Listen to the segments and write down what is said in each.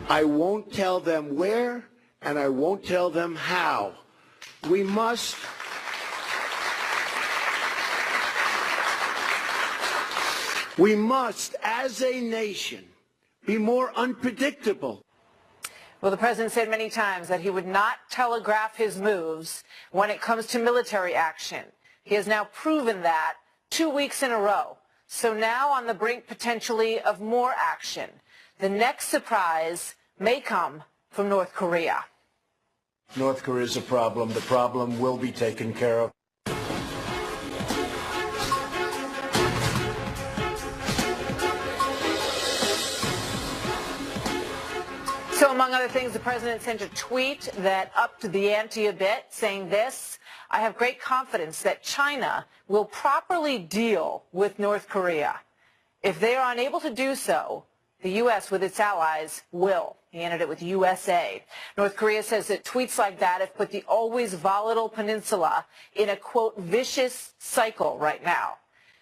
I won't tell them where, and I won't tell them how. We must as a nation, be more unpredictable. Well, the president said many times that he would not telegraph his moves when it comes to military action. He has now proven that 2 weeks in a row. So now on the brink potentially of more action. The next surprise may come from North Korea. North Korea is a problem. The problem will be taken care of. So among other things, the president sent a tweet that upped the ante a bit, saying this: I have great confidence that China will properly deal with North Korea. If they are unable to do so, the U.S. with its allies will. He ended it with USA. North Korea says that tweets like that have put the always volatile peninsula in a, quote, vicious cycle right now.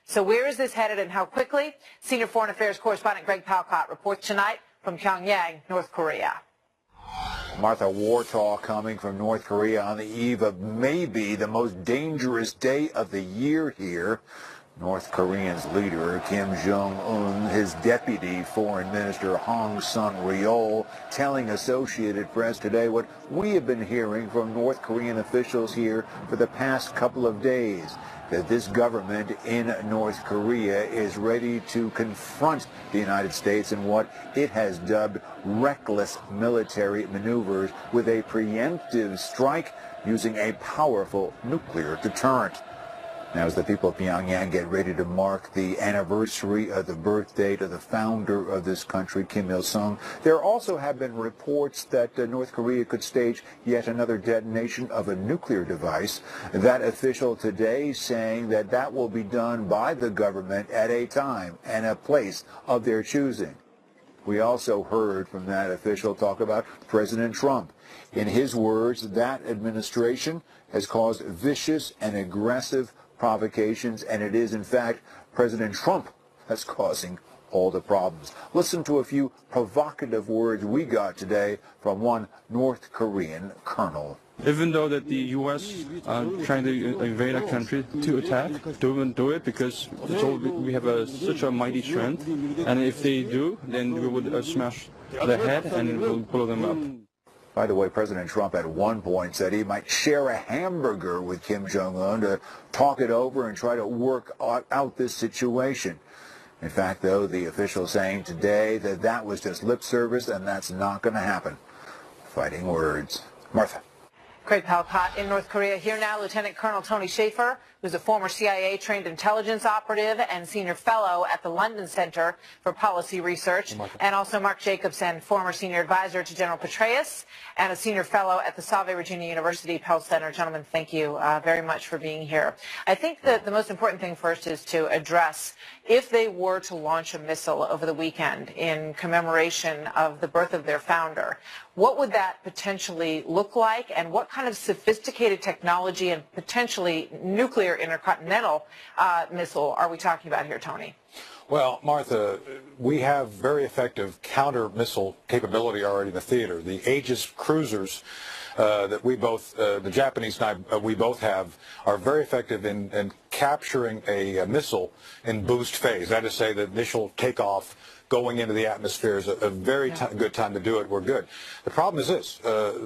So where is this headed and how quickly? Senior Foreign Affairs correspondent Greg Palcott reports tonight from Pyongyang, North Korea. Martha, war talk coming from North Korea on the eve of maybe the most dangerous day of the year here. North Korea's leader, Kim Jong-un, his deputy foreign minister, Hong Sun-ryol, telling Associated Press today what we have been hearing from North Korean officials here for the past couple of days, that this government in North Korea is ready to confront the United States in what it has dubbed reckless military maneuvers with a preemptive strike using a powerful nuclear deterrent. Now, as the people of Pyongyang get ready to mark the anniversary of the birth date of the founder of this country, Kim Il-sung, there also have been reports that North Korea could stage yet another detonation of a nuclear device. That official today saying that that will be done by the government at a time and a place of their choosing. We also heard from that official talk about President Trump. In his words, that administration has caused vicious and aggressive provocations, and it is, in fact, President Trump that's causing all the problems. Listen to a few provocative words we got today from one North Korean colonel. Even though that the U.S. are trying to invade our country to attack, they won't do it because we have such a mighty strength, and if they do, then we would smash their head and we'll blow them up. By the way, President Trump at one point said he might share a hamburger with Kim Jong-un to talk it over and try to work out this situation. In fact, though, the official saying today that that was just lip service and that's not going to happen. Fighting words. Martha. Greg Palcott in North Korea. Here now, Lieutenant Colonel Tony Shaffer, who's a former CIA-trained intelligence operative and senior fellow at the London Center for Policy Research, and also Mark Jacobson, former senior advisor to General Petraeus and a senior fellow at the Salve Virginia University Pell Center. Gentlemen, thank you very much for being here. I think that the most important thing first is to address if they were to launch a missile over the weekend in commemoration of the birth of their founder, what would that potentially look like, and what kind of sophisticated technology and potentially nuclear intercontinental missile are we talking about here, Tony? Well, Martha, we have very effective counter-missile capability already in the theater. The Aegis cruisers that we both, the Japanese and I, we both have, are very effective in capturing a missile in boost phase. That is to say, the initial takeoff going into the atmosphere is a very good time to do it. We're good. The problem is this.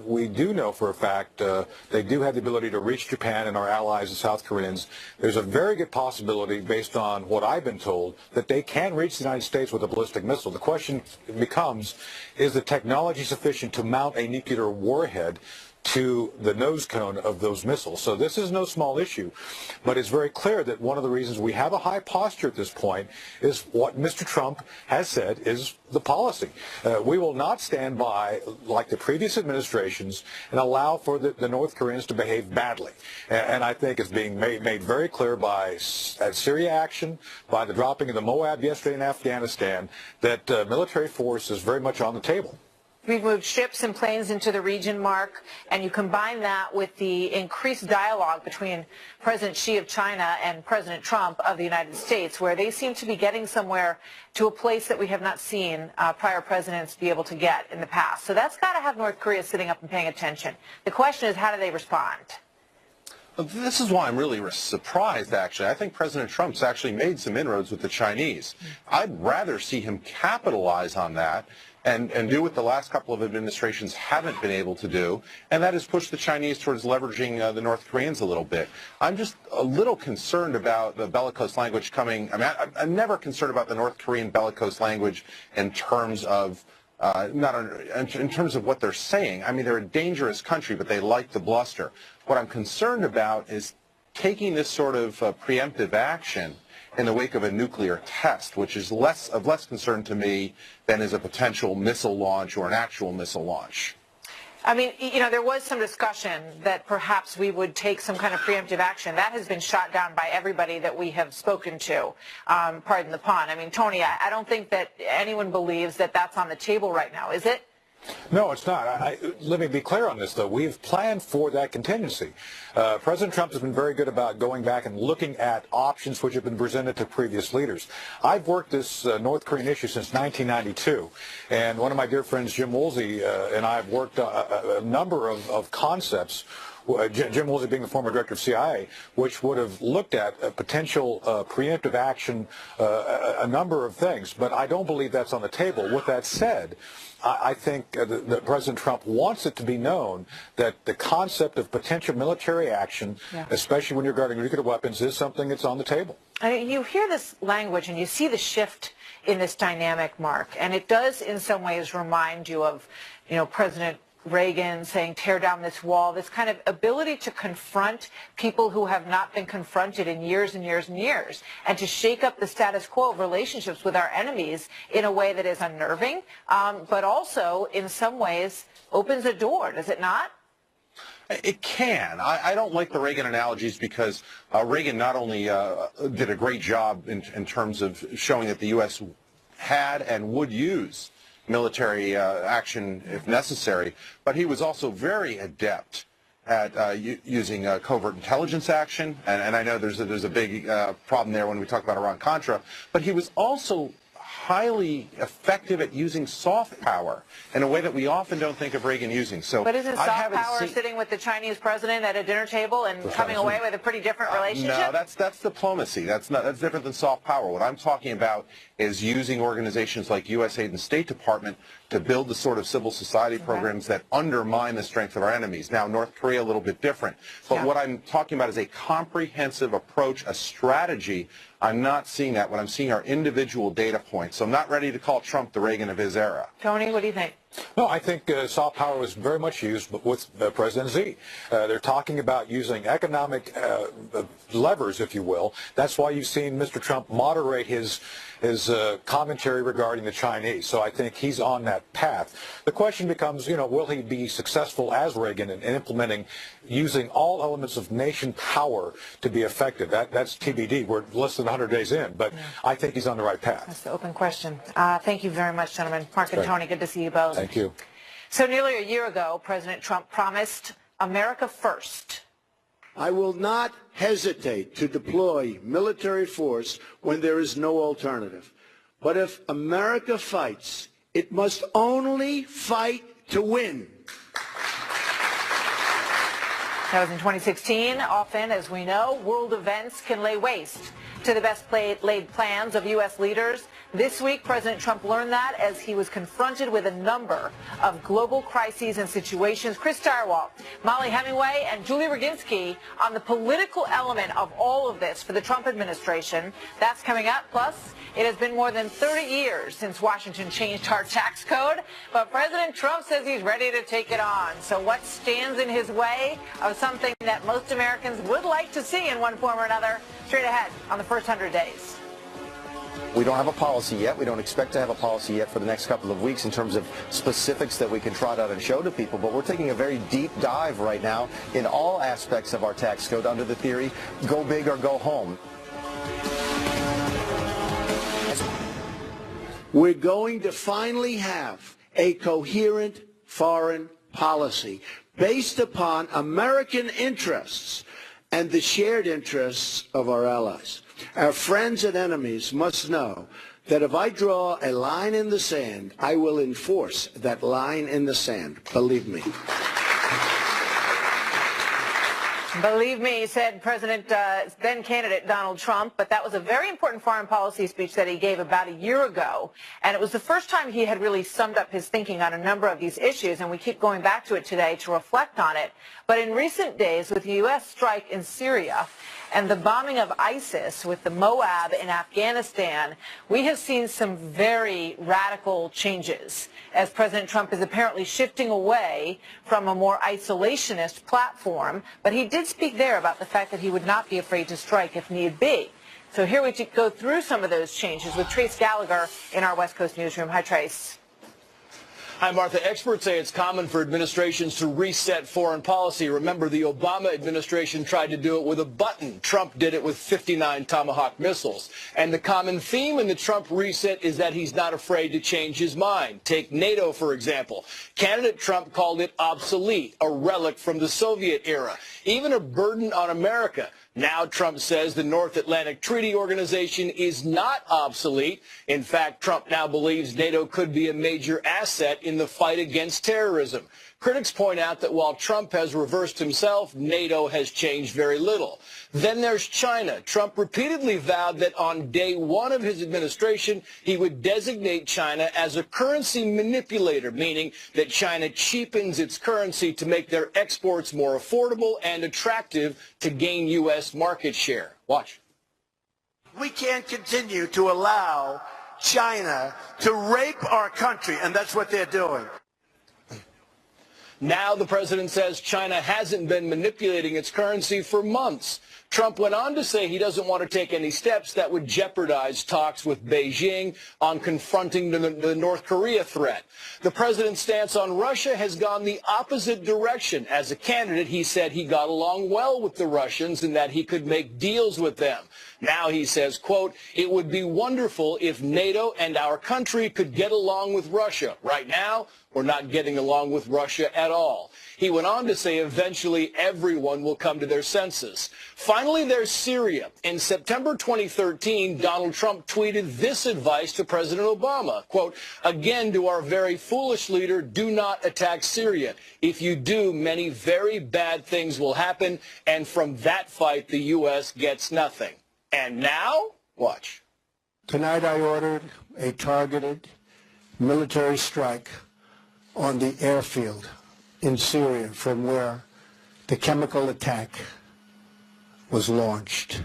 We do know for a fact they do have the ability to reach Japan and our allies, the South Koreans. There's a very good possibility, based on what I've been told, that they can reach the United States with a ballistic missile. The question becomes, is the technology sufficient to mount a nuclear warhead to the nose cone of those missiles? So this is no small issue, but it's very clear that one of the reasons we have a high posture at this point is what Mr. Trump has said is the policy. We will not stand by, like the previous administrations, and allow for the North Koreans to behave badly. And I think it's being made very clear by Syria action, by the dropping of the Moab yesterday in Afghanistan, that military force is very much on the table. We've moved ships and planes into the region, Mark, and you combine that with the increased dialogue between President Xi of China and President Trump of the United States, where they seem to be getting somewhere to a place that we have not seen prior presidents be able to get in the past. So that's got to have North Korea sitting up and paying attention. The question is, how do they respond? This is why I'm really surprised, actually. I think President Trump's actually made some inroads with the Chinese. I'd rather see him capitalize on that and do what the last couple of administrations haven't been able to do, and that is push the Chinese towards leveraging the North Koreans a little bit. I'm just a little concerned about the bellicose language coming. I mean, I'm never concerned about the North Korean bellicose language in terms of in terms of what they're saying. I mean, they're a dangerous country, but they like the bluster. What I'm concerned about is taking this sort of preemptive action in the wake of a nuclear test, which is less concern to me than is a potential missile launch or an actual missile launch. I mean, you know, there was some discussion that perhaps we would take some kind of preemptive action. That has been shot down by everybody that we have spoken to, pardon the pun. I mean, Tony, I don't think that anyone believes that that's on the table right now, is it? No, it's not. Let me be clear on this, though. We've planned for that contingency. President Trump has been very good about going back and looking at options which have been presented to previous leaders. I've worked this North Korean issue since 1992, and one of my dear friends, Jim Woolsey, and I have worked a number of concepts, Jim Woolsey being the former director of CIA, which would have looked at a potential preemptive action, a number of things. But I don't believe that's on the table. With that said, I think that President Trump wants it to be known that the concept of potential military action, especially when you're guarding nuclear weapons, is something that's on the table. I mean, you hear this language and you see the shift in this dynamic, Mark, and it does in some ways remind you of, you know, President Reagan saying, tear down this wall, this kind of ability to confront people who have not been confronted in years and years and years, and to shake up the status quo of relationships with our enemies in a way that is unnerving, but also in some ways opens a door, does it not? It can. I don't like the Reagan analogies because Reagan not only did a great job in terms of showing that the U.S. had and would use military action if necessary, but he was also very adept at using covert intelligence action, and I know there's a big problem there when we talk about Iran-Contra, but he was also highly effective at using soft power in a way that we often don't think of Reagan using. So, but isn't soft power sitting with the Chinese president at a dinner table and coming away with a pretty different relationship? No, that's diplomacy. That's different than soft power. What I'm talking about is using organizations like USAID and State Department to build the sort of civil society programs that undermine the strength of our enemies. Now, North Korea, a little bit different. But what I'm talking about is a comprehensive approach, a strategy. I'm not seeing that. What I'm seeing are individual data points. So I'm not ready to call Trump the Reagan of his era. Tony, what do you think? No, I think soft power was very much used with President Xi. They're talking about using economic levers, if you will. That's why you've seen Mr. Trump moderate his commentary regarding the Chinese. So I think he's on that path. The question becomes, you know, will he be successful as Reagan in implementing, using all elements of nation power to be effective? That's TBD. We're less than 100 days in, but I think he's on the right path. That's the open question. Thank you very much, gentlemen. Mark and Tony, good to see you both. Thank you. So nearly a year ago, President Trump promised America first. I will not hesitate to deploy military force when there is no alternative. But if America fights, it must only fight to win. That was in 2016. Often, as we know, world events can lay waste to the best laid plans of U.S. leaders. This week, President Trump learned that as he was confronted with a number of global crises and situations. Chris Stirewalt, Molly Hemingway, and Julie Roginski on the political element of all of this for the Trump administration. That's coming up. Plus, it has been more than 30 years since Washington changed our tax code, but President Trump says he's ready to take it on. So what stands in his way of something that most Americans would like to see in one form or another? Straight ahead on the first 100 days. We don't have a policy yet. We don't expect to have a policy yet for the next couple of weeks in terms of specifics that we can trot out and show to people. But we're taking a very deep dive right now in all aspects of our tax code under the theory, go big or go home. We're going to finally have a coherent foreign policy based upon American interests and the shared interests of our allies. Our friends and enemies must know that if I draw a line in the sand, I will enforce that line in the sand. Believe me. Believe me, said then candidate Donald Trump, but that was a very important foreign policy speech that he gave about a year ago, and it was the first time he had really summed up his thinking on a number of these issues, and we keep going back to it today to reflect on it. But in recent days, with the U.S. strike in Syria and the bombing of ISIS with the Moab in Afghanistan, we have seen some very radical changes as President Trump is apparently shifting away from a more isolationist platform. But he did speak there about the fact that he would not be afraid to strike if need be. So here we go through some of those changes with Trace Gallagher in our West Coast newsroom. Hi, Trace. Hi, Martha. Experts say it's common for administrations to reset foreign policy. Remember, the Obama administration tried to do it with a button. Trump did it with 59 Tomahawk missiles. And the common theme in the Trump reset is that he's not afraid to change his mind. Take NATO, for example. Candidate Trump called it obsolete, a relic from the Soviet era, even a burden on America. Now Trump says the North Atlantic Treaty Organization is not obsolete. In fact, Trump now believes NATO could be a major asset in the fight against terrorism. Critics point out that while Trump has reversed himself, NATO has changed very little. Then there's China. Trump repeatedly vowed that on day one of his administration, he would designate China as a currency manipulator, meaning that China cheapens its currency to make their exports more affordable and attractive to gain U.S. market share. Watch. We can't continue to allow China to rape our country, and that's what they're doing. Now the president says China hasn't been manipulating its currency for months. Trump went on to say he doesn't want to take any steps that would jeopardize talks with Beijing on confronting the North Korea threat. The president's stance on Russia has gone the opposite direction. As a candidate, he said he got along well with the Russians and that he could make deals with them. Now he says, quote, it would be wonderful if NATO and our country could get along with Russia. Right now, we're not getting along with Russia at all. He went on to say eventually everyone will come to their senses. Finally, there's Syria. In September 2013, Donald Trump tweeted this advice to President Obama, quote, again to our very foolish leader, do not attack Syria. If you do, many very bad things will happen, and from that fight, the U.S. gets nothing. And now, watch. Tonight I ordered a targeted military strike on the airfield in Syria from where the chemical attack was launched.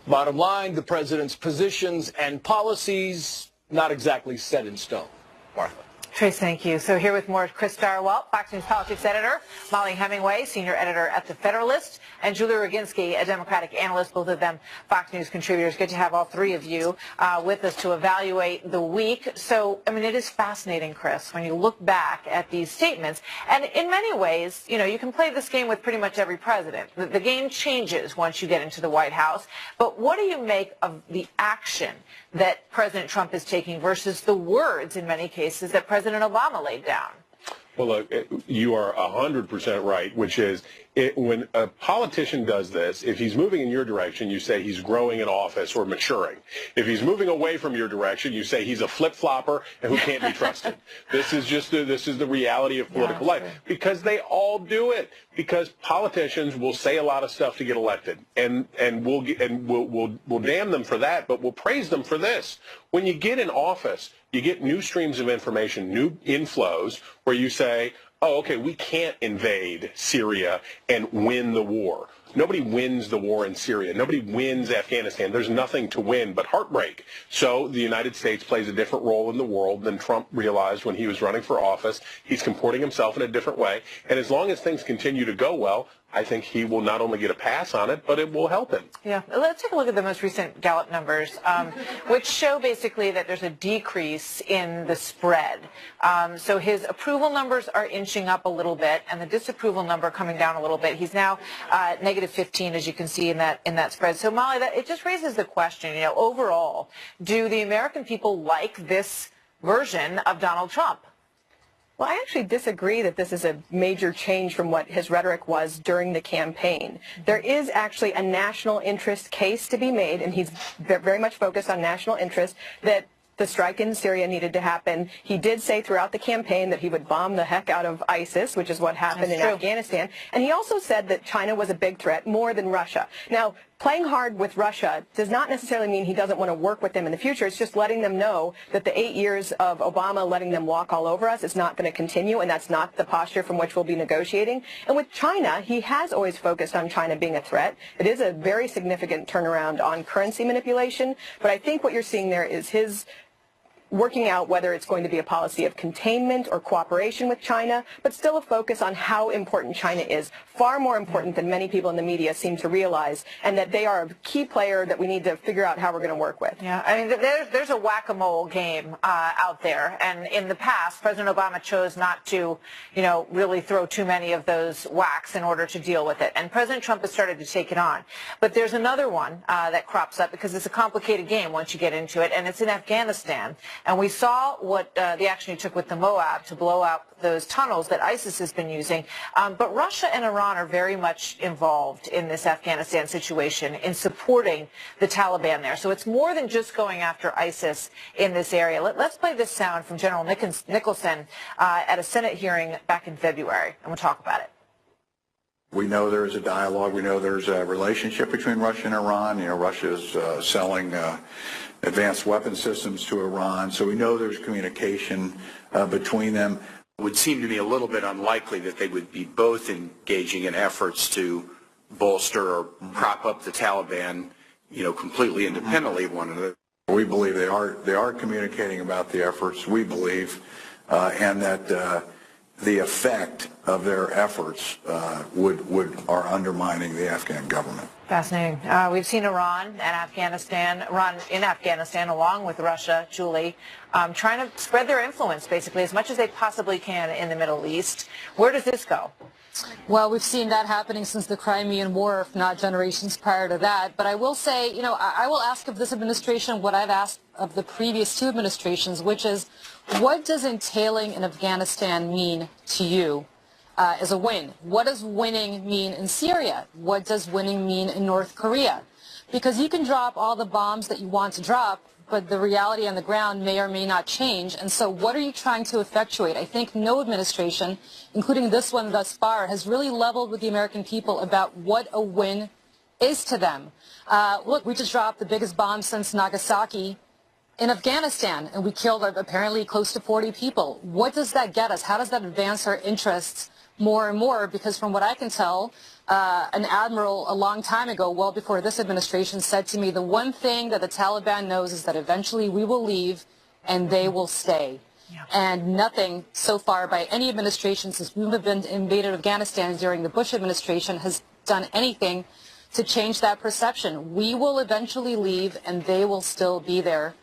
Bottom line, the president's positions and policies not exactly set in stone. Martha. Trace, thank you. So here with more, Chris Stirewalt, Fox News politics editor, Molly Hemingway, senior editor at The Federalist, and Julie Roginski, a Democratic analyst, both of them Fox News contributors. Good to have all three of you with us to evaluate the week. So, I mean, it is fascinating, Chris, when you look back at these statements. And in many ways, you know, you can play this game with pretty much every president. The game changes once you get into the White House. But what do you make of the action that President Trump is taking versus the words, in many cases, that President Obama laid down? Well, look, you are 100% right, which is when a politician does this, if he's moving in your direction, you say he's growing in office or maturing. If he's moving away from your direction, you say he's a flip-flopper and who can't be trusted. This is the reality of political life, because they all do it. Because politicians will say a lot of stuff to get elected, and we'll damn them for that, but we'll praise them for this. When you get in office, you get new streams of information, new inflows, where you say, oh, okay, we can't invade Syria and win the war. Nobody wins the war in Syria. Nobody wins Afghanistan. There's nothing to win but heartbreak. So the United States plays a different role in the world than Trump realized when he was running for office. He's comporting himself in a different way. And as long as things continue to go well, I think he will not only get a pass on it, but it will help him. Yeah, let's take a look at the most recent Gallup numbers, which show basically that there's a decrease in the spread. So his approval numbers are inching up a little bit, and the disapproval number coming down a little bit. He's now negative 15, as you can see in that spread. So Molly, it just raises the question, overall, do the American people like this version of Donald Trump? Well, I actually disagree that this is a major change from what his rhetoric was during the campaign. There is actually a national interest case to be made, and he's very much focused on national interest, that the strike in Syria needed to happen. He did say throughout the campaign that he would bomb the heck out of ISIS, which is what happened in Afghanistan. And he also said that China was a big threat, more than Russia. Now, playing hard with Russia does not necessarily mean he doesn't want to work with them in the future. It's just letting them know that the 8 years of Obama letting them walk all over us is not going to continue, and that's not the posture from which we'll be negotiating. And with China, he has always focused on China being a threat. It is a very significant turnaround on currency manipulation, but I think what you're seeing there is his working out whether it's going to be a policy of containment or cooperation with China, but still a focus on how important China is, far more important than many people in the media seem to realize, and that they are a key player that we need to figure out how we're going to work with. Yeah, I mean, there's a whack-a-mole game out there, and in the past, President Obama chose not to, really throw too many of those whacks in order to deal with it, and President Trump has started to take it on. But there's another one that crops up, because it's a complicated game once you get into it, and it's in Afghanistan. And we saw what the action he took with the Moab to blow out those tunnels that ISIS has been using. But Russia and Iran are very much involved in this Afghanistan situation in supporting the Taliban there. So it's more than just going after ISIS in this area. Let's play this sound from General Nicholson at a Senate hearing back in February, and we'll talk about it. We know there's a dialogue. We know there's a relationship between Russia and Iran. Russia is selling advanced weapon systems to Iran. So we know there's communication between them. It would seem to me a little bit unlikely that they would be both engaging in efforts to bolster or prop up the Taliban, completely independently of one another. We believe they are communicating about the efforts, we believe, and that the effect of their efforts are undermining the Afghan government. Fascinating. We've seen Iran in Afghanistan along with Russia, Julie, trying to spread their influence basically as much as they possibly can in the Middle East. Where does this go? Well, we've seen that happening since the Crimean War, if not generations prior to that. But I will say, I will ask of this administration what I've asked of the previous two administrations, which is, what does entailing in Afghanistan mean to you as a win? What does winning mean in Syria? What does winning mean in North Korea? Because you can drop all the bombs that you want to drop, but the reality on the ground may or may not change. And so what are you trying to effectuate? I think no administration, including this one thus far, has really leveled with the American people about what a win is to them. Look, we just dropped the biggest bomb since Nagasaki in Afghanistan, and we killed apparently close to 40 people. What does that get us? How does that advance our interests more and more? Because from what I can tell, an admiral a long time ago, well before this administration, said to me, the one thing that the Taliban knows is that eventually we will leave and they will stay. Yeah. And nothing so far by any administration since we have been invaded Afghanistan during the Bush administration has done anything to change that perception. We will eventually leave and they will still be there.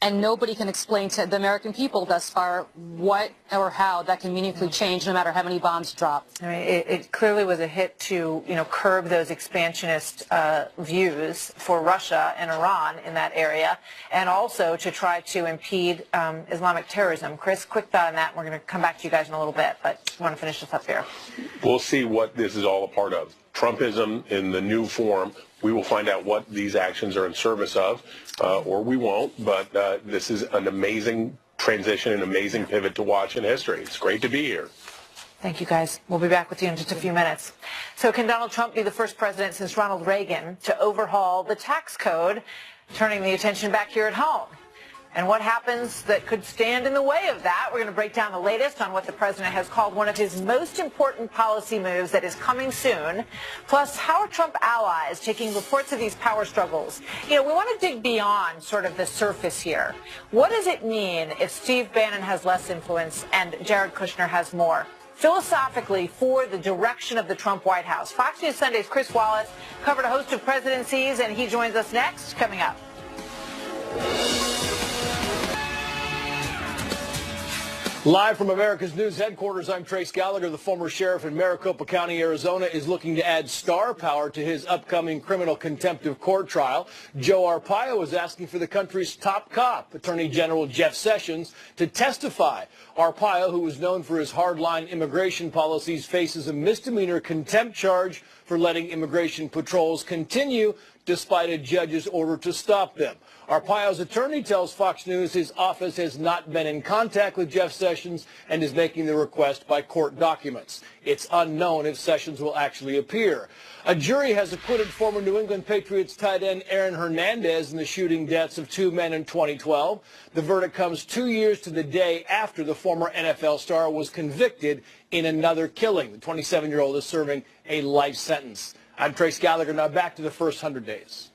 And nobody can explain to the American people thus far what or how that can meaningfully change, no matter how many bombs drop. I mean, it clearly was a hit to, curb those expansionist views for Russia and Iran in that area, and also to try to impede Islamic terrorism. Chris, quick thought on that, and we're going to come back to you guys in a little bit, but I want to finish this up here. We'll see what this is all a part of. Trumpism in the new form. We will find out what these actions are in service of, or we won't, but this is an amazing transition, an amazing pivot to watch in history. It's great to be here. Thank you, guys. We'll be back with you in just a few minutes. So can Donald Trump be the first president since Ronald Reagan to overhaul the tax code, turning the attention back here at home? And what happens that could stand in the way of that? We're going to break down the latest on what the president has called one of his most important policy moves that is coming soon. Plus, how are Trump allies taking reports of these power struggles? We want to dig beyond sort of the surface here. What does it mean if Steve Bannon has less influence and Jared Kushner has more? philosophically for the direction of the Trump White House. Fox News Sunday's Chris Wallace covered a host of presidencies, and he joins us next, coming up. Live from America's News headquarters, I'm Trace Gallagher. The former sheriff in Maricopa County, Arizona, is looking to add star power to his upcoming criminal contempt of court trial. Joe Arpaio is asking for the country's top cop, Attorney General Jeff Sessions, to testify. Arpaio, who is known for his hardline immigration policies, faces a misdemeanor contempt charge for letting immigration patrols continue despite a judge's order to stop them. Arpaio's attorney tells Fox News his office has not been in contact with Jeff Sessions and is making the request by court documents. It's unknown if Sessions will actually appear. A jury has acquitted former New England Patriots tight end Aaron Hernandez in the shooting deaths of two men in 2012. The verdict comes 2 years to the day after the former NFL star was convicted in another killing. The 27-year-old is serving a life sentence. I'm Trace Gallagher. Now back to the first 100 days.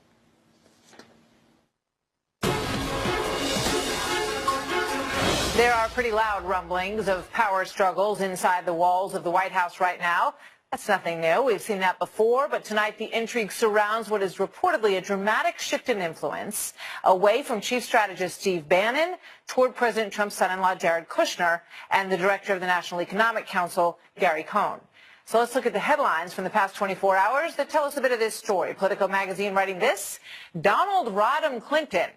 There are pretty loud rumblings of power struggles inside the walls of the White House right now. That's nothing new. We've seen that before, but tonight the intrigue surrounds what is reportedly a dramatic shift in influence away from Chief Strategist Steve Bannon toward President Trump's son-in-law Jared Kushner and the Director of the National Economic Council, Gary Cohn. So let's look at the headlines from the past 24 hours that tell us a bit of this story. Politico magazine writing this: Donald Rodham Clinton.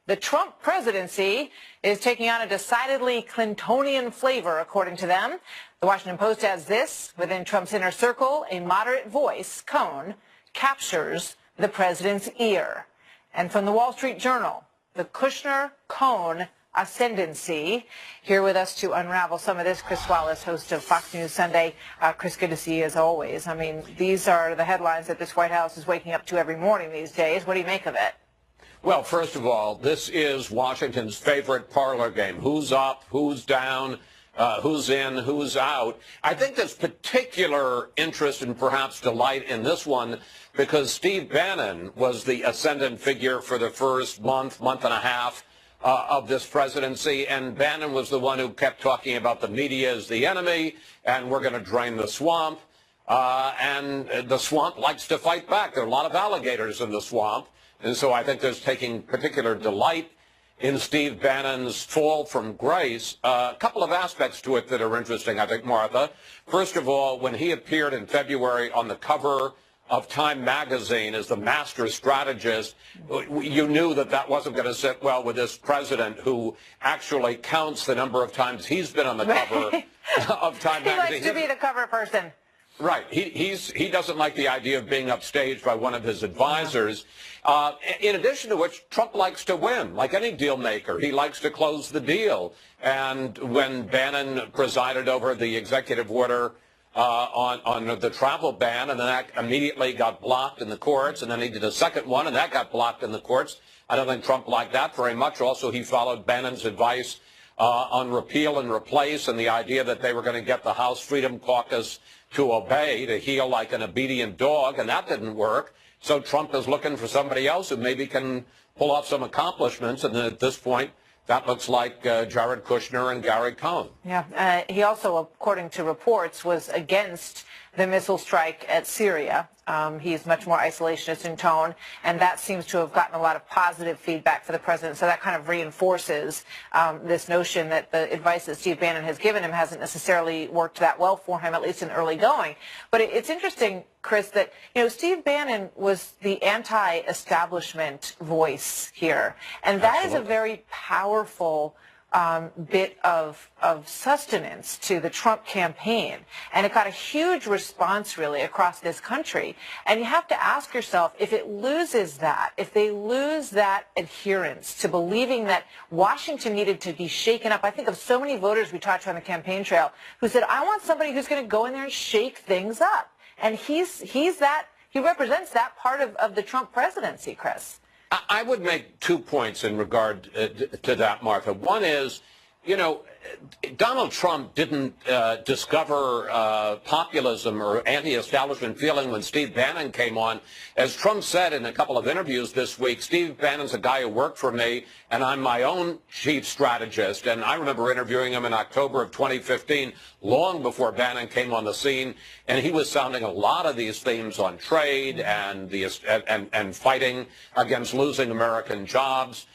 The Trump presidency is taking on a decidedly Clintonian flavor, according to them. The Washington Post adds this: within Trump's inner circle, a moderate voice, Cohn, captures the president's ear. And from the Wall Street Journal, the Kushner-Cohn ascendancy. Here with us to unravel some of this, Chris Wallace, host of Fox News Sunday. Chris, good to see you as always. I mean, these are the headlines that this White House is waking up to every morning these days. What do you make of it? Well, first of all, this is Washington's favorite parlor game. Who's up, who's down, who's in, who's out. I think there's particular interest and perhaps delight in this one because Steve Bannon was the ascendant figure for the first month and a half of this presidency, and Bannon was the one who kept talking about the media as the enemy, and we're going to drain the swamp, and the swamp likes to fight back. There are a lot of alligators in the swamp. And so I think there's taking particular delight in Steve Bannon's fall from grace. A couple of aspects to it that are interesting, I think, Martha. First of all, when he appeared in February on the cover of Time magazine as the master strategist, you knew that that wasn't going to sit well with this president who actually counts the number of times he's been on the cover of Time magazine. He likes to be the cover person. Right. He doesn't like the idea of being upstaged by one of his advisors. In addition to which, Trump likes to win, like any deal maker. He likes to close the deal. And when Bannon presided over the executive order on the travel ban, and then that immediately got blocked in the courts, and then he did a second one, and that got blocked in the courts. I don't think Trump liked that very much. Also, he followed Bannon's advice on repeal and replace and the idea that they were going to get the House Freedom Caucus to obey, to heel like an obedient dog, and that didn't work. So Trump is looking for somebody else who maybe can pull off some accomplishments, and at this point, that looks like Jared Kushner and Gary Cohn. Yeah, he also, according to reports, was against the missile strike at Syria. He's much more isolationist in tone, and that seems to have gotten a lot of positive feedback for the president. So that kind of reinforces this notion that the advice that Steve Bannon has given him hasn't necessarily worked that well for him, at least in early going. But it's interesting, Chris, that Steve Bannon was the anti-establishment voice here, and that is a very powerful bit of sustenance to the Trump campaign. And it got a huge response, really, across this country. And you have to ask yourself, if it loses that, if they lose that adherence to believing that Washington needed to be shaken up. I think of so many voters we talked to on the campaign trail who said, I want somebody who's going to go in there and shake things up. And he represents that part of the Trump presidency, Chris. I would make 2 points in regard to that, Martha. One is you know, Donald Trump didn't discover populism or anti-establishment feeling when Steve Bannon came on. As Trump said in a couple of interviews this week, Steve Bannon's a guy who worked for me, and I'm my own chief strategist. And I remember interviewing him in October of 2015, long before Bannon came on the scene, and he was sounding a lot of these themes on trade and fighting against losing American jobs.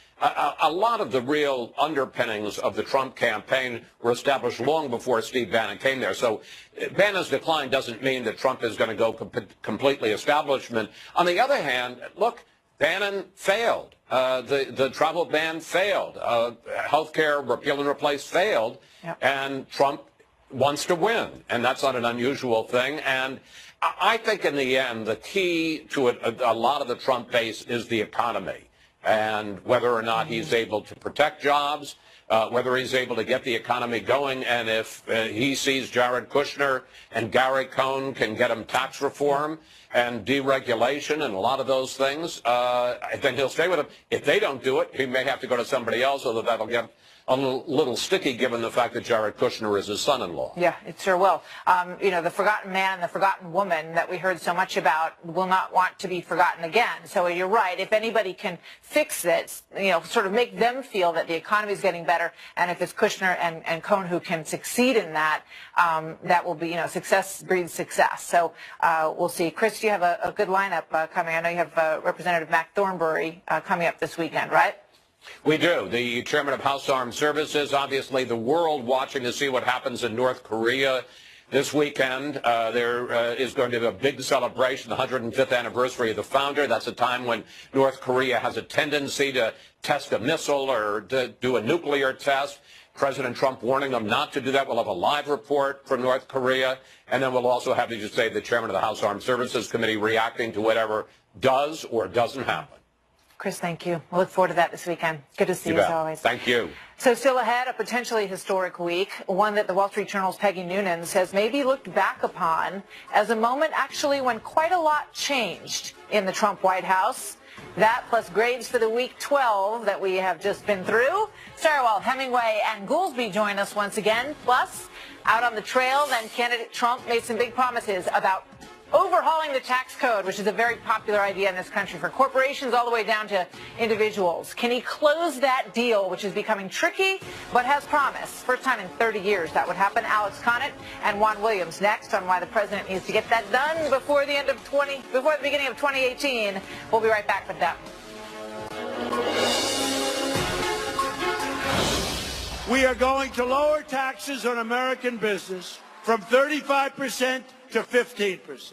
A lot of the real underpinnings of the Trump campaign were established long before Steve Bannon came there. So Bannon's decline doesn't mean that Trump is going to go completely establishment. On the other hand, look, Bannon failed. The travel ban failed. Health care repeal and replace failed. Yep. And Trump wants to win. And that's not an unusual thing. And I think in the end, the key to a lot of the Trump base is the economy. And whether or not he's able to protect jobs, whether he's able to get the economy going, and if he sees Jared Kushner and Gary Cohn can get him tax reform and deregulation and a lot of those things, then he'll stay with them. If they don't do it, he may have to go to somebody else, although that'll get a little sticky given the fact that Jared Kushner is his son-in-law. Yeah, it sure will. You know, the forgotten man and the forgotten woman that we heard so much about will not want to be forgotten again. So you're right. If anybody can fix it, you know, sort of make them feel that the economy is getting better, and if it's Kushner and Cohn who can succeed in that, that will be, you know, success breeds success. So we'll see. Chris, you have a good lineup coming. I know you have Representative Mac Thornberry coming up this weekend, right? We do. The chairman of House Armed Services, obviously the world watching to see what happens in North Korea this weekend. There is going to be a big celebration, the 105th anniversary of the founder. That's a time when North Korea has a tendency to test a missile or to do a nuclear test. President Trump warning them not to do that. We'll have a live report from North Korea. And then we'll also have, as you say, the chairman of the House Armed Services Committee reacting to whatever does or doesn't happen. Chris, thank you. We'll look forward to that this weekend. Good to see you as always. Thank you. So still ahead, a potentially historic week, one that the Wall Street Journal's Peggy Noonan says maybe looked back upon as a moment actually when quite a lot changed in the Trump White House. That plus grades for the week 12 that we have just been through. Sarah Hemingway and Goolsbee join us once again. Plus, out on the trail, then candidate Trump made some big promises about overhauling the tax code, which is a very popular idea in this country for corporations all the way down to individuals. Can he close that deal, which is becoming tricky, but has promise? First time in 30 years that would happen. Alex Conant and Juan Williams next on why the president needs to get that done before the beginning of 2018. We'll be right back with them. We are going to lower taxes on American business from 35% to 15%.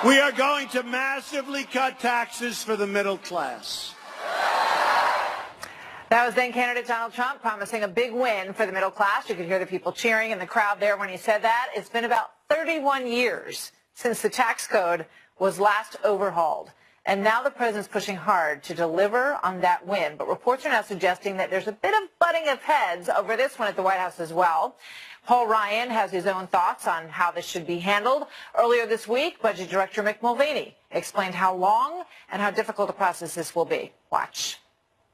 We are going to massively cut taxes for the middle class. That was then candidate Donald Trump promising a big win for the middle class. You could hear the people cheering in the crowd there when he said that. It's been about 31 years since the tax code was last overhauled. And now the president's pushing hard to deliver on that win. But reports are now suggesting that there's a bit of butting of heads over this one at the White House as well. Paul Ryan has his own thoughts on how this should be handled. Earlier this week, Budget Director Mick Mulvaney explained how long and how difficult a process this will be. Watch.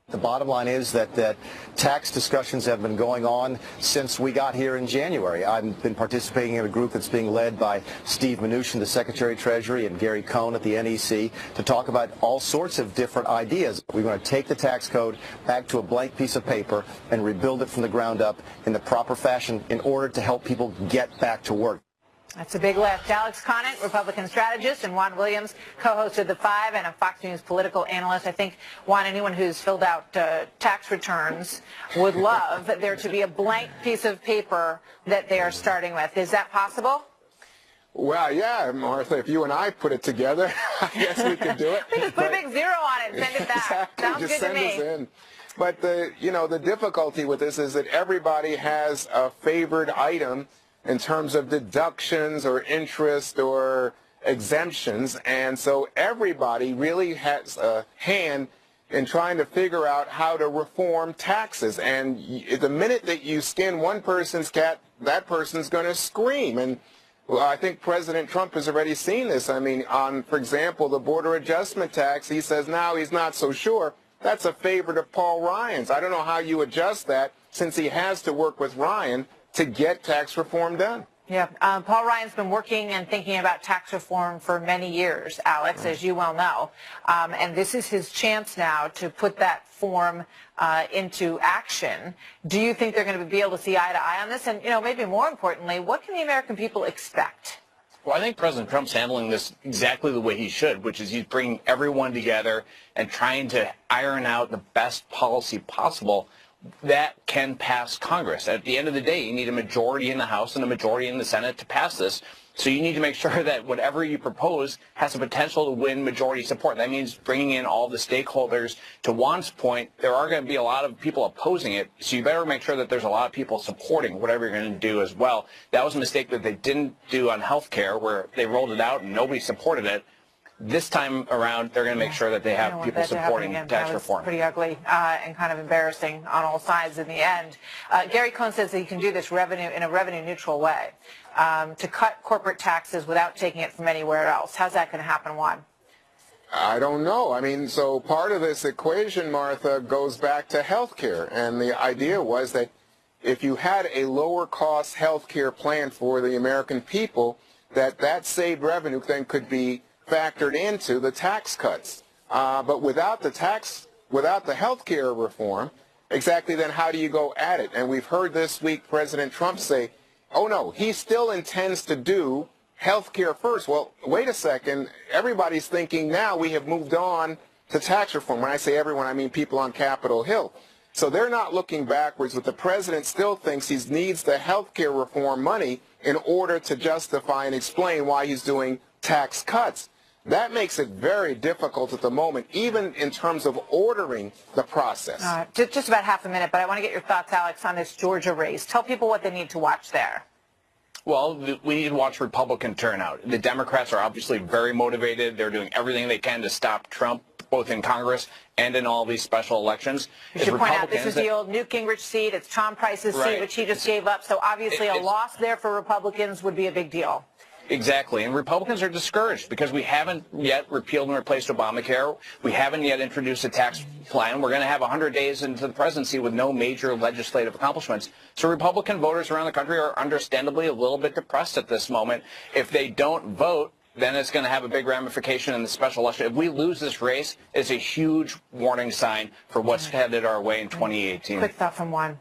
The bottom line is that tax discussions have been going on since we got here in January. I've been participating in a group that's being led by Steve Mnuchin, the Secretary of Treasury, and Gary Cohn at the NEC to talk about all sorts of different ideas. We're going to take the tax code back to a blank piece of paper and rebuild it from the ground up in the proper fashion in order to help people get back to work. That's a big lift. Alex Conant, Republican strategist, and Juan Williams, co-host of The Five and a Fox News political analyst. I think, Juan, anyone who's filled out tax returns would love there to be a blank piece of paper that they are starting with. Is that possible? Well, yeah, Martha, if you and I put it together, I guess we could do it. We just put a big zero on it and send it back. Exactly. Sounds just good to me. Send us in. But the difficulty with this is that everybody has a favored item in terms of deductions or interest or exemptions, and so everybody really has a hand in trying to figure out how to reform taxes. And the minute that you skin one person's cat, that person's going to scream. And well, I think President Trump has already seen this. I mean, on, for example, the border adjustment tax, he says now he's not so sure. that's a favorite of Paul Ryan's. I don't know how you adjust that since he has to work with Ryan to get tax reform done. Yeah, Paul Ryan's been working and thinking about tax reform for many years, Alex, as you well know. And this is his chance now to put that form into action. Do you think they're going to be able to see eye to eye on this? And, you know, maybe more importantly, what can the American people expect? Well, I think President Trump's handling this exactly the way he should, which is he's bringing everyone together and trying to iron out the best policy possible that can pass Congress. At the end of the day, you need a majority in the House and a majority in the Senate to pass this. So you need to make sure that whatever you propose has the potential to win majority support. That means bringing in all the stakeholders. To Juan's point, there are going to be a lot of people opposing it, so you better make sure that there's a lot of people supporting whatever you're going to do as well. That was a mistake that they didn't do on health care, where they rolled it out and nobody supported it. This time around, they're going to make sure that they have people supporting tax reform. Pretty ugly and kind of embarrassing on all sides in the end. Gary Cohn says that he can do this in a revenue-neutral way to cut corporate taxes without taking it from anywhere else. How's that going to happen, Juan? I don't know. I mean, so part of this equation, Martha, goes back to health care. And the idea was that if you had a lower-cost health care plan for the American people, that saved revenue then could be factored into the tax cuts. But without the health care reform, exactly then how do you go at it? And we've heard this week President Trump say, oh no, he still intends to do health care first. Well, wait a second. Everybody's thinking now we have moved on to tax reform. When I say everyone, I mean people on Capitol Hill. So they're not looking backwards, but the president still thinks he needs the health care reform money in order to justify and explain why he's doing tax cuts. That makes it very difficult at the moment, even in terms of ordering the process. Just about half a minute, but I want to get your thoughts, Alex, on this Georgia race. Tell people what they need to watch there. Well, we need to watch Republican turnout. The Democrats are obviously very motivated. They're doing everything they can to stop Trump, both in Congress and in all these special elections. You should point out this is the old Newt Gingrich seat. It's Tom Price's seat, which he just gave up. So obviously a loss there for Republicans would be a big deal. Exactly. And Republicans are discouraged because we haven't yet repealed and replaced Obamacare. We haven't yet introduced a tax plan. We're going to have 100 days into the presidency with no major legislative accomplishments. So Republican voters around the country are understandably a little bit depressed at this moment. If they don't vote, then it's going to have a big ramification in the special election. If we lose this race, it's a huge warning sign for what's headed our way in 2018. Quick thought from Juan.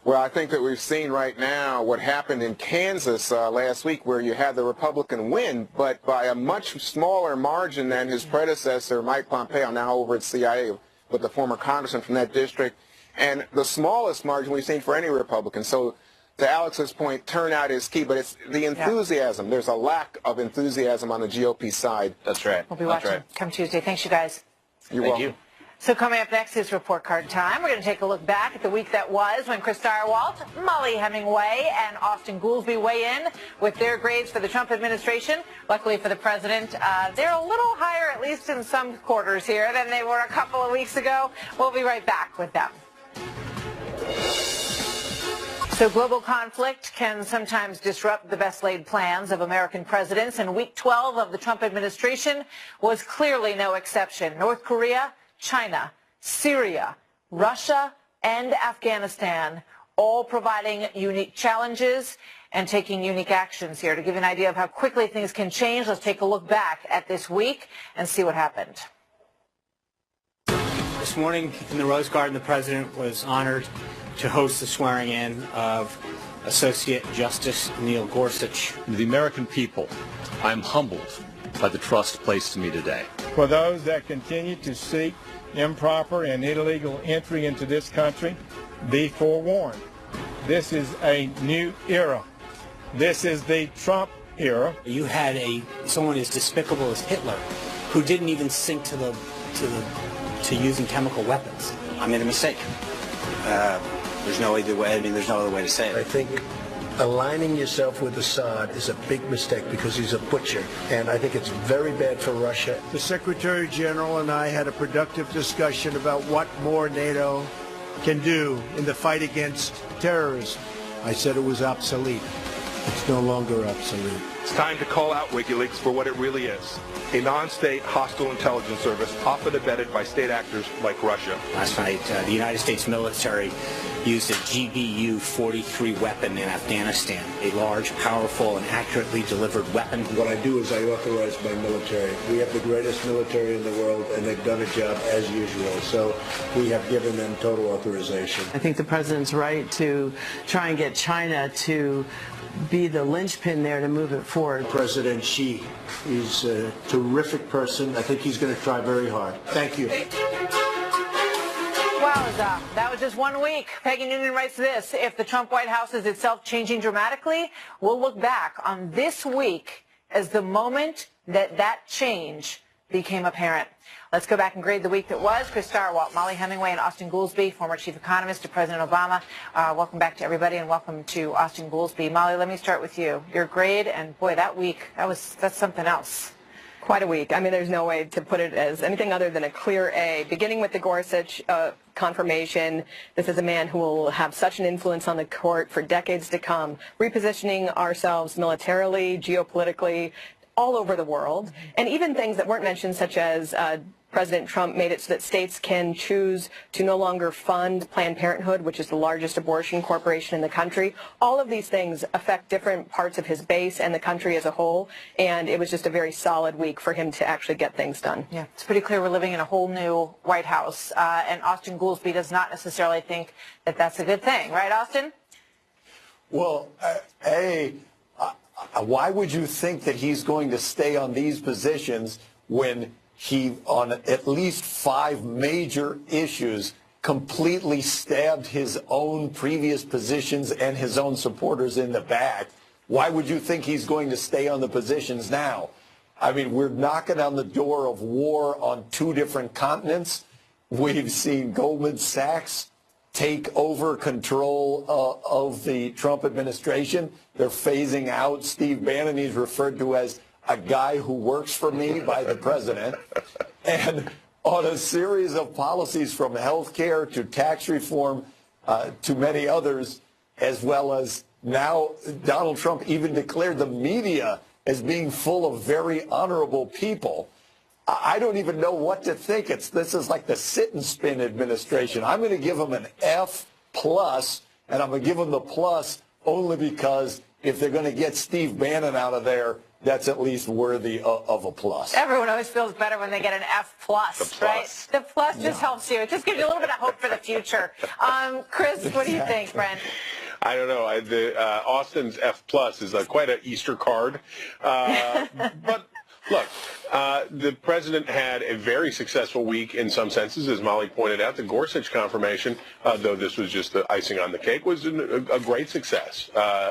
Well, I think that we've seen right now what happened in Kansas last week, where you had the Republican win, but by a much smaller margin than his predecessor, Mike Pompeo, now over at CIA, with the former congressman from that district, and the smallest margin we've seen for any Republican. So to Alex's point, turnout is key, but it's the enthusiasm. There's a lack of enthusiasm on the GOP side. That's right. We'll be watching come Tuesday. Thanks, you guys. You're welcome. So coming up next is Report Card time. We're going to take a look back at the week that was when Chris Stirewalt, Molly Hemingway, and Austin Goolsbee weigh in with their grades for the Trump administration. Luckily for the president, they're a little higher, at least in some quarters here, than they were a couple of weeks ago. We'll be right back with them. So global conflict can sometimes disrupt the best laid plans of American presidents, and week 12 of the Trump administration was clearly no exception. North Korea, China, Syria, Russia, and Afghanistan, all providing unique challenges and taking unique actions here. To give you an idea of how quickly things can change, let's take a look back at this week and see what happened. This morning in the Rose Garden, the president was honored to host the swearing-in of Associate Justice Neil Gorsuch. The American people, I'm humbled by the trust placed in me today. For those that continue to seek improper and illegal entry into this country, be forewarned. This is a new era. This is the Trump era. You had someone as despicable as Hitler who didn't even sink to using chemical weapons. I made a mistake. There's no other way. I mean, there's no other way to say it. I think aligning yourself with Assad is a big mistake because he's a butcher, and I think it's very bad for Russia. The Secretary General and I had a productive discussion about what more NATO can do in the fight against terrorism. I said it was obsolete. It's no longer obsolete. It's time to call out WikiLeaks for what it really is, a non-state hostile intelligence service often abetted by state actors like Russia. Last night, the United States military used a GBU-43 weapon in Afghanistan, a large, powerful, and accurately delivered weapon. What I do is I authorize my military. We have the greatest military in the world, and they've done a job as usual. So we have given them total authorization. I think the president's right to try and get China to be the linchpin there to move it forward. President Xi, he's a terrific person. I think he's going to try very hard. Thank you. Wowza, that was just 1 week. Peggy Noonan writes this: if the Trump White House is itself changing dramatically, we'll look back on this week as the moment that change became apparent. Let's go back and grade the week that was. Chris Stirewalt, Molly Hemingway, and Austin Goolsbee, former chief economist to President Obama. Welcome back to everybody, and welcome to Austin Goolsbee. Molly, let me start with you. Your grade, and boy, that week, that's something else. Quite a week. I mean, there's no way to put it as anything other than a clear A. Beginning with the Gorsuch confirmation, this is a man who will have such an influence on the court for decades to come, repositioning ourselves militarily, geopolitically, all over the world, and even things that weren't mentioned, such as President Trump made it so that states can choose to no longer fund Planned Parenthood, which is the largest abortion corporation in the country. All of these things affect different parts of his base and the country as a whole, and it was just a very solid week for him to actually get things done. Yeah, it's pretty clear we're living in a whole new White House, and Austin Goolsbee does not necessarily think that that's a good thing. Right, Austin? Well, why would you think that he's going to stay on these positions when he, on at least 5 major issues, completely stabbed his own previous positions and his own supporters in the back? Why would you think he's going to stay on the positions now? I mean, we're knocking on the door of war on 2 different continents. We've seen Goldman Sachs take over control of the Trump administration. They're phasing out Steve Bannon. He's referred to as a guy who works for me by the president. And on a series of policies from health care to tax reform to many others, as well as now Donald Trump even declared the media as being full of very honorable people. I don't even know what to think. This is like the sit and spin administration. I'm going to give him an F+, and I'm going to give him the plus only because if they're going to get Steve Bannon out of there, that's at least worthy of a plus. Everyone always feels better when they get an F+, right? The plus just helps you. It just gives you a little bit of hope for the future. Chris, what do you think, friend? I don't know. Austin's F+ is quite an Easter card. But look, the president had a very successful week in some senses, as Molly pointed out. The Gorsuch confirmation, though this was just the icing on the cake, was a great success.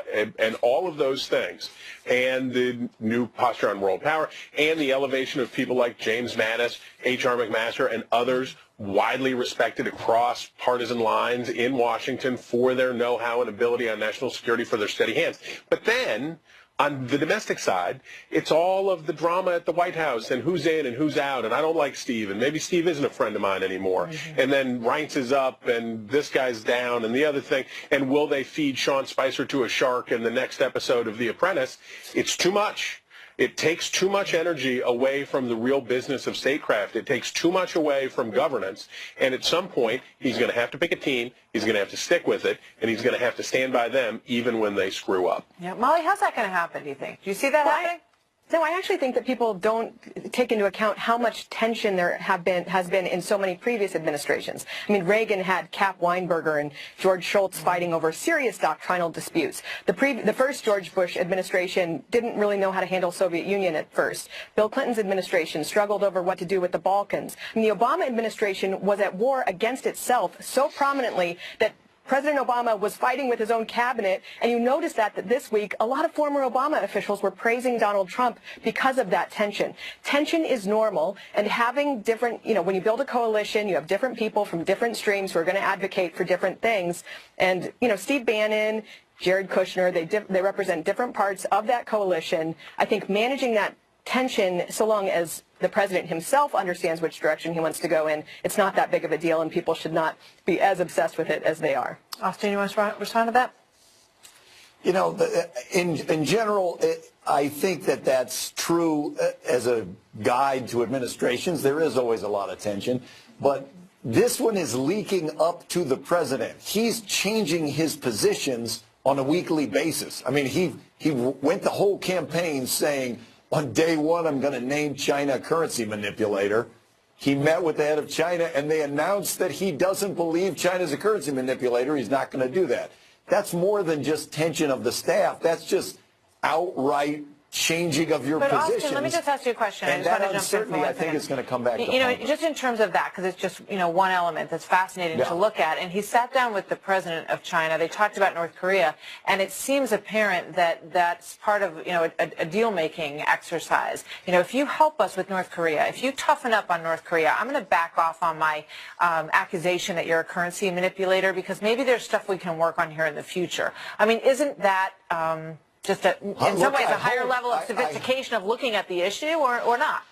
And all of those things, and the new posture on world power, and the elevation of people like James Mattis, H.R. McMaster, and others widely respected across partisan lines in Washington for their know-how and ability on national security, for their steady hands. But then, on the domestic side, it's all of the drama at the White House and who's in and who's out, and I don't like Steve, and maybe Steve isn't a friend of mine anymore. And then Reince is up, and this guy's down, and the other thing, and will they feed Sean Spicer to a shark in the next episode of The Apprentice? It's too much. It takes too much energy away from the real business of statecraft. It takes too much away from governance. And at some point, he's going to have to pick a team, he's going to have to stick with it, and he's going to have to stand by them even when they screw up. Yeah, Molly, how's that going to happen, do you think? Do you see that happening? No, I actually think that people don't take into account how much tension there has been in so many previous administrations. I mean, Reagan had Cap Weinberger and George Shultz fighting over serious doctrinal disputes. The first George Bush administration didn't really know how to handle Soviet Union at first. Bill Clinton's administration struggled over what to do with the Balkans. And the Obama administration was at war against itself so prominently that President Obama was fighting with his own cabinet, and you notice that this week a lot of former Obama officials were praising Donald Trump because of that tension. Tension is normal, and having different, when you build a coalition, you have different people from different streams who are going to advocate for different things. And, Steve Bannon, Jared Kushner, they represent different parts of that coalition. I think managing that tension, so long as the president himself understands which direction he wants to go in, it's not that big of a deal, and people should not be as obsessed with it as they are. Austin, you want to respond to that? In general, I think that that's true as a guide to administrations. There is always a lot of tension, but this one is leaking up to the president. He's changing his positions on a weekly basis. I mean, he went the whole campaign saying, on day one, I'm going to name China a currency manipulator. He met with the head of China, and they announced that he doesn't believe China's a currency manipulator. He's not going to do that. That's more than just tension of the staff. That's just outright changing of your positions. Austin, let me just ask you a question. And that uncertainty, I think, is going to come back to haunt us. Just in terms of that, because it's just, one element that's fascinating to look at. And he sat down with the president of China. They talked about North Korea, and it seems apparent that that's part of, a deal-making exercise. If you help us with North Korea, if you toughen up on North Korea, I'm going to back off on my accusation that you're a currency manipulator, because maybe there's stuff we can work on here in the future. I mean, isn't that just in some ways a higher level of sophistication of looking at the issue, or not?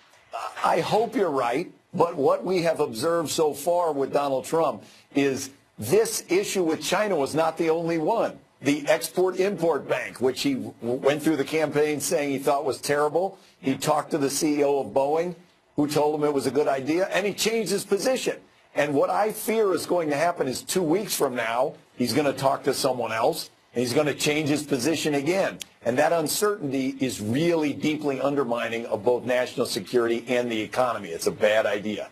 I hope you're right, but what we have observed so far with Donald Trump is this issue with China was not the only one. The Export-Import Bank, which he went through the campaign saying he thought was terrible. He talked to the CEO of Boeing, who told him it was a good idea, and he changed his position. And what I fear is going to happen is 2 weeks from now, he's going to talk to someone else, and he's going to change his position again. And that uncertainty is really deeply undermining of both national security and the economy. It's a bad idea.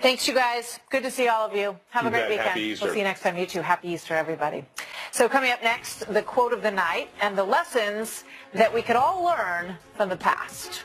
Thanks, you guys. Good to see all of you. Have a great weekend. Happy Easter. We'll see you next time. You too. Happy Easter, everybody. So coming up next, the quote of the night and the lessons that we could all learn from the past.